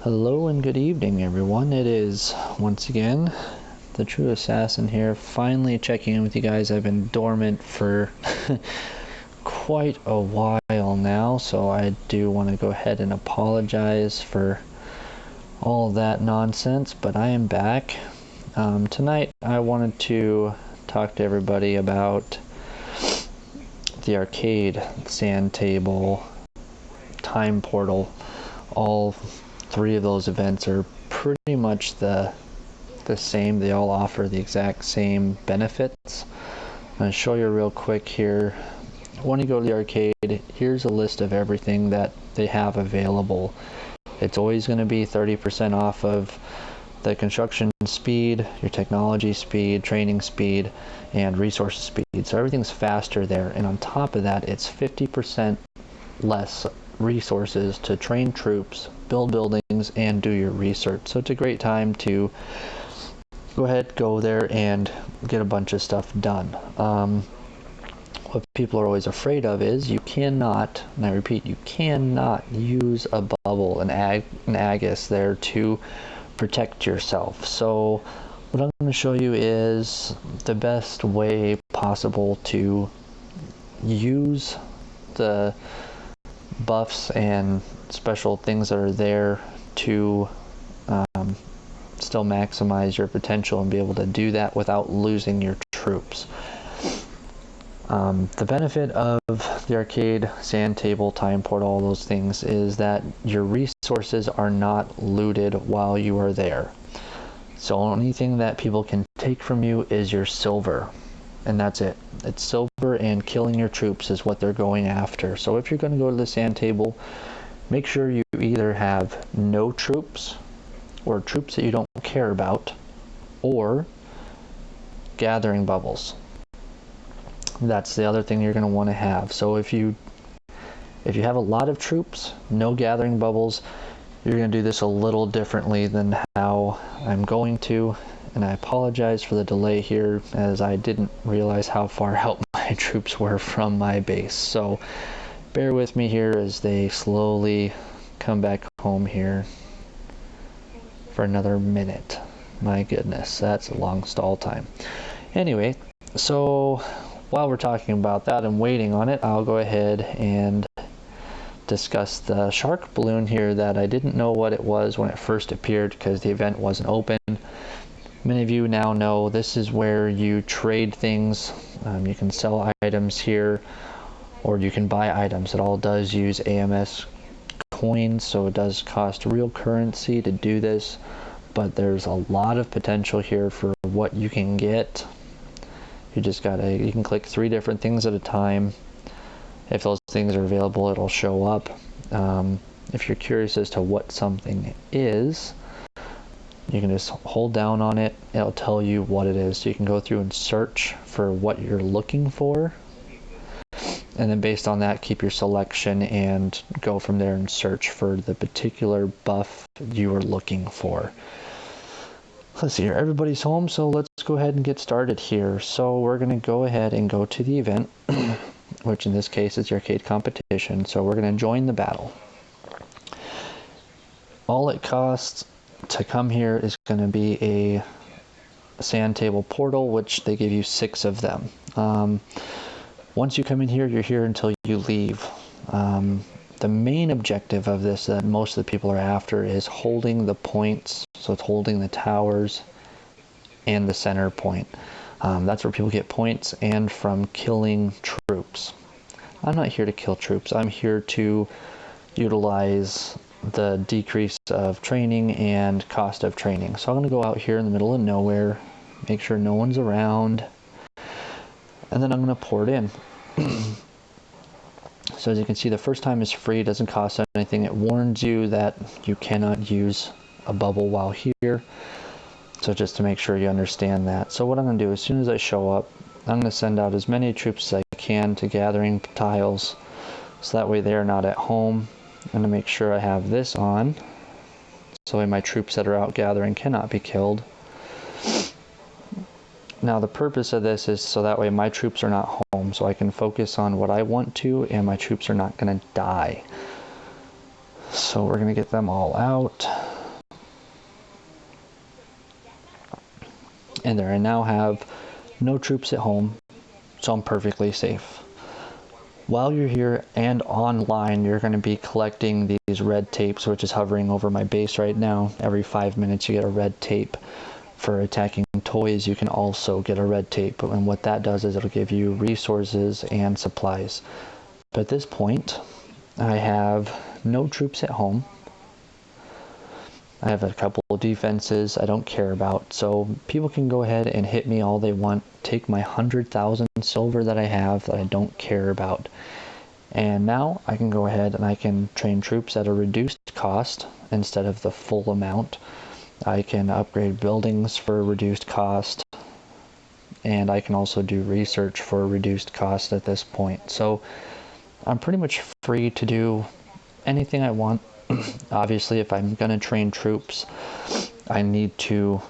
Hello and good evening, everyone. It is, once again, the True Assassin here, finally checking in with you guys. I've been dormant for quite a while now, so I do want to go ahead and apologize for all that nonsense, but I am back. Tonight, I wanted to talk to everybody about the arcade, sand table, time portal. All three of those events are pretty much the same. They all offer the exact same benefits. I'm going to show you real quick here. When you go to the arcade, here's a list of everything that they have available. It's always going to be 30% off of the construction speed, your technology speed, training speed, and resource speed. So everything's faster there. And on top of that, it's 50% less resources to train troops, build buildings, and do your research. So it's a great time to go there and get a bunch of stuff done. What people are always afraid of is you cannot, and I repeat, you cannot use a bubble, an Agus there to protect yourself. So what I'm going to show you is the best way possible to use the buffs and special things that are there to still maximize your potential and be able to do that without losing your troops. The benefit of the arcade, sand table, time portal, all those things is that your resources are not looted while you are there. So only thing that people can take from you is your silver. And that's it. It's silver, and killing your troops is what they're going after. So if you're going to go to the sand table, make sure you either have no troops, or troops that you don't care about, or gathering bubbles. That's the other thing you're going to want to have. So if you have a lot of troops, no gathering bubbles, you're going to do this a little differently than how I'm going to. And I apologize for the delay here, as I didn't realize how far out my troops were from my base. So bear with me here as they slowly come back home here for another minute. My goodness, that's a long stall time. Anyway, so while we're talking about that and waiting on it, I'll go ahead and discuss the shark balloon here that I didn't know what it was when it first appeared because the event wasn't open. Many of you now know this is where you trade things. You can sell items here, or you can buy items. It all does use AMS coins, so it does cost real currency to do this, but there's a lot of potential here for what you can get. You can click 3 different things at a time. If those things are available, it'll show up. If you're curious as to what something is, you can just hold down on it. It'll tell you what it is. So you can go through and search for what you're looking for. And then based on that, keep your selection and go from there and search for the particular buff you are looking for. Let's see here. Everybody's home, so let's go ahead and get started here. So we're going to go ahead and go to the event, which in this case is the arcade competition. So we're going to join the battle. All it costs to come here is going to be a sand table portal, which they give you 6 of them. Once you come in here, you're here until you leave. The main objective of this that most of the people are after is holding the points. So it's holding the towers and the center point. That's where people get points, and from killing troops. I'm not here to kill troops. I'm here to utilize the decrease of training and cost of training. So I'm going to go out here in the middle of nowhere, make sure no one's around, and then I'm going to pour it in. So as you can see, the first time is free, it doesn't cost anything. It warns you that you cannot use a bubble while here. So just to make sure you understand that. So what I'm going to do, as soon as I show up, I'm going to send out as many troops as I can to gathering tiles, so that way they're not at home. I'm going to make sure I have this on, so that my troops that are out gathering cannot be killed. Now the purpose of this is so that way my troops are not home, so I can focus on what I want to, and my troops are not going to die. So we're going to get them all out. And there I now have no troops at home, so I'm perfectly safe. While you're here and online, you're going to be collecting these red tapes, which is hovering over my base right now. Every 5 minutes you get a red tape. For attacking toys, you can also get a red tape, and what that does is it'll give you resources and supplies. But at this point, I have no troops at home. I have a couple of defenses I don't care about, so people can go ahead and hit me all they want, take my 100,000 silver that I have that I don't care about. And now I can go ahead and I can train troops at a reduced cost instead of the full amount. I can upgrade buildings for a reduced cost, and I can also do research for a reduced cost at this point. So I'm pretty much free to do anything I want. Obviously, if I'm going to train troops, I need to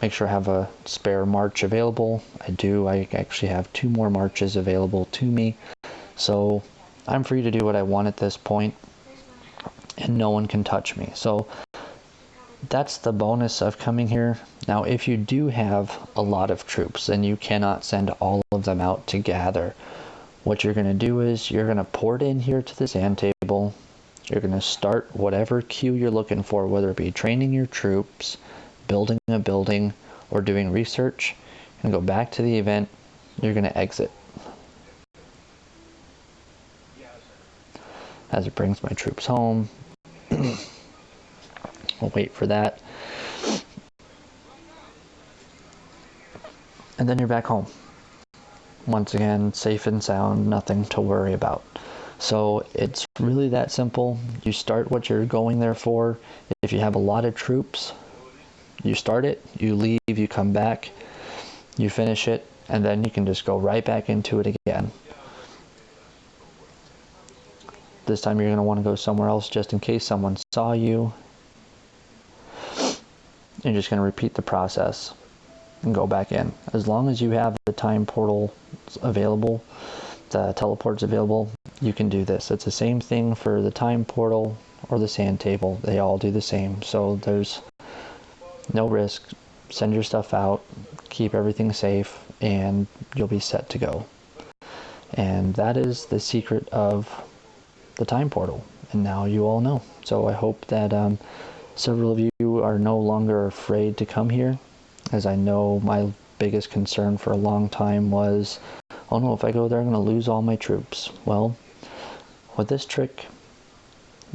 make sure I have a spare march available. I do. I actually have 2 more marches available to me. So I'm free to do what I want at this point, and no one can touch me. So that's the bonus of coming here. Now, if you do have a lot of troops and you cannot send all of them out to gather, what you're going to do is you're going to port in here to the sand table. You're going to start whatever queue you're looking for, whether it be training your troops, building a building, or doing research, and go back to the event. You're going to exit. As it brings my troops home, we'll wait for that. And then you're back home. Once again, safe and sound, nothing to worry about. So it's really that simple. You start what you're going there for. If you have a lot of troops, you start it, you leave, you come back, you finish it, and then you can just go right back into it again. This time you're going to want to go somewhere else just in case someone saw you. You're just going to repeat the process and go back in. As long as you have the time portal available, the teleports available, you can do this. It's the same thing for the time portal or the sand table. They all do the same. So there's no risk. Send your stuff out, keep everything safe, and you'll be set to go. And that is the secret of the time portal. And now you all know. So I hope that several of you are no longer afraid to come here, as I know my biggest concern for a long time was, oh no, if I go there, I'm going to lose all my troops. Well, with this trick,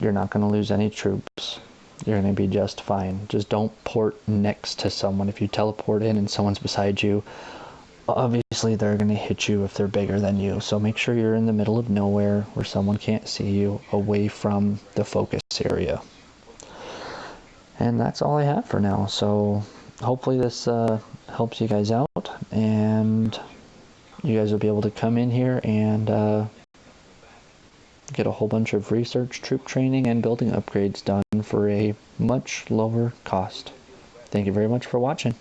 you're not going to lose any troops. You're going to be just fine. Just don't port next to someone. If you teleport in and someone's beside you, obviously they're going to hit you if they're bigger than you. So make sure you're in the middle of nowhere where someone can't see you, away from the focus area. And that's all I have for now. So hopefully this helps you guys out, and you guys will be able to come in here and get a whole bunch of research, troop training, and building upgrades done for a much lower cost. Thank you very much for watching.